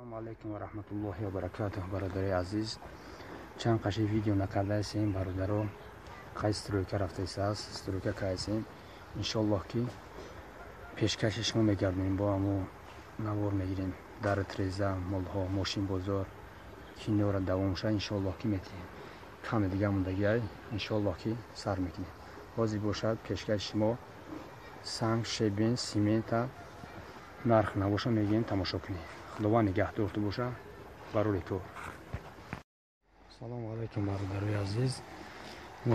Assalomu alaykum va rahmatullohi va barakatuh. Barodari aziz, чанд қаши видео накардаисем бародаро, қайси стройка рафтаисаз, стройка кайсем. Иншаллоҳ ки пешкаши шумо мегардем, бо ҳамо навор мегирем дар треза, молҳо, мошин бозор, кинора давомша. Иншаллоҳ ки метем каме дига мондагиай, иншаллоҳ ки сар мекунем. Ҳозир бошад пешкаши шумо санг, шебен, симента нарх набоша мегирем, тамошо кунем. Худованд нигаҳдорту боша барори кор. Салому алайкум бародарои азиз.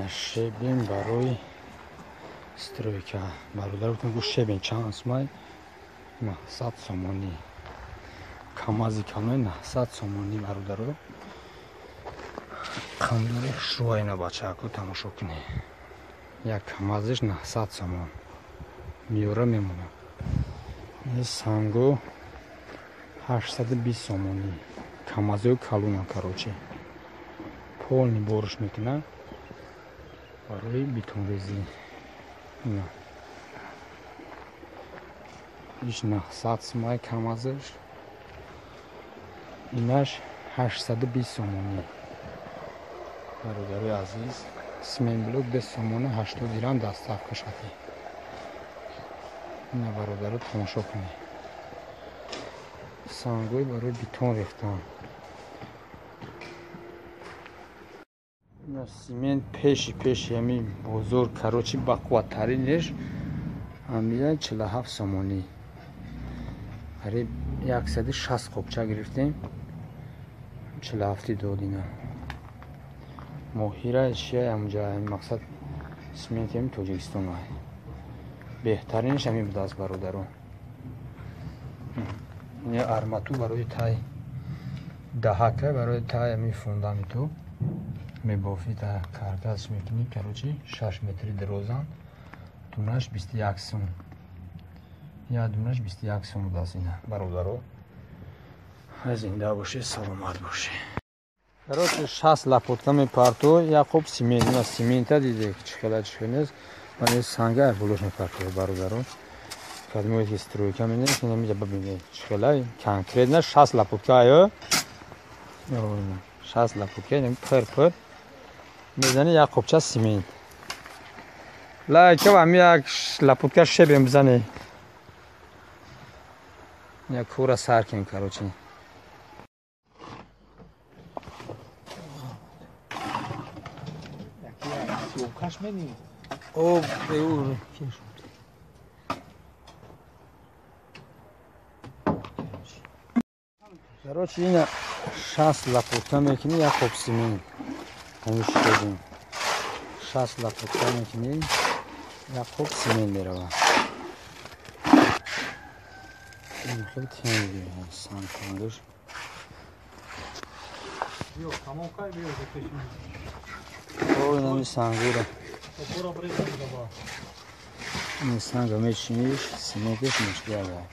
Шебен барои стройка. Бародаротон гӯш шебен чанд сомай? 100 сомонӣ. Камази камай 100 сомонӣ бародаро. Қандори шруайна бачаку тамошо кунем. Як камазиш 100 сомон. Миёра мемонад. Санго 820 сомонӣ. Камазои калуна карочи. Полни бориш мекунад барои бетонрезӣ. иш 100 сомай камазиш. Инаш 820 сомонӣ. Бародарои азиз, симент блок 10 сомона 80 дирам доставка шади. Ина бародаро тамошо кунед. Сангои барои бетон рехтан. Симент пеши ҳами бозор карочи бақувваттаринеш ҳамия 47 сомонӣ. қариб 160 қопча гирифтем. 47 додина. моҳира шия ҳамҷа мақсад сименти ҳами тоҷикистон ай. беҳтаринаш ҳами будааст бародаро. ин армату барои тай даҳака барои тай ҳами фундаменту мебофи та каркас мекунӣ карочи 6 метри дирозан. дунаш 21 сум. я дунаш 21 сум будааст ина бародаро. зинда бошед, саломат бошед. Короче 60 лапотка мепарту, я хуб симент, на симента диде чӣ хеласт. Ман санга булош мепарту бародаро. Кадмои ки стройка менеш, намида бабинед чӣ хелай конкретно 60 лапотка аё. 60 лапотка ин пер мезани як қопча симент. Лайка ҳами як лапотка шебен бизане. як кора сар кунем короче. Об беур кеш. Короче ина 60 лапотка мекунем як қоп симент. Ҳамиш шебен. 60 лапотка мекунем як қоп симент мерава. ин хел тенги сан кандуш. Ё, камокай биё закешим. Ой, нами сангура. Опора бреза даба. Ин санга мечиниш, симентеш мешляга.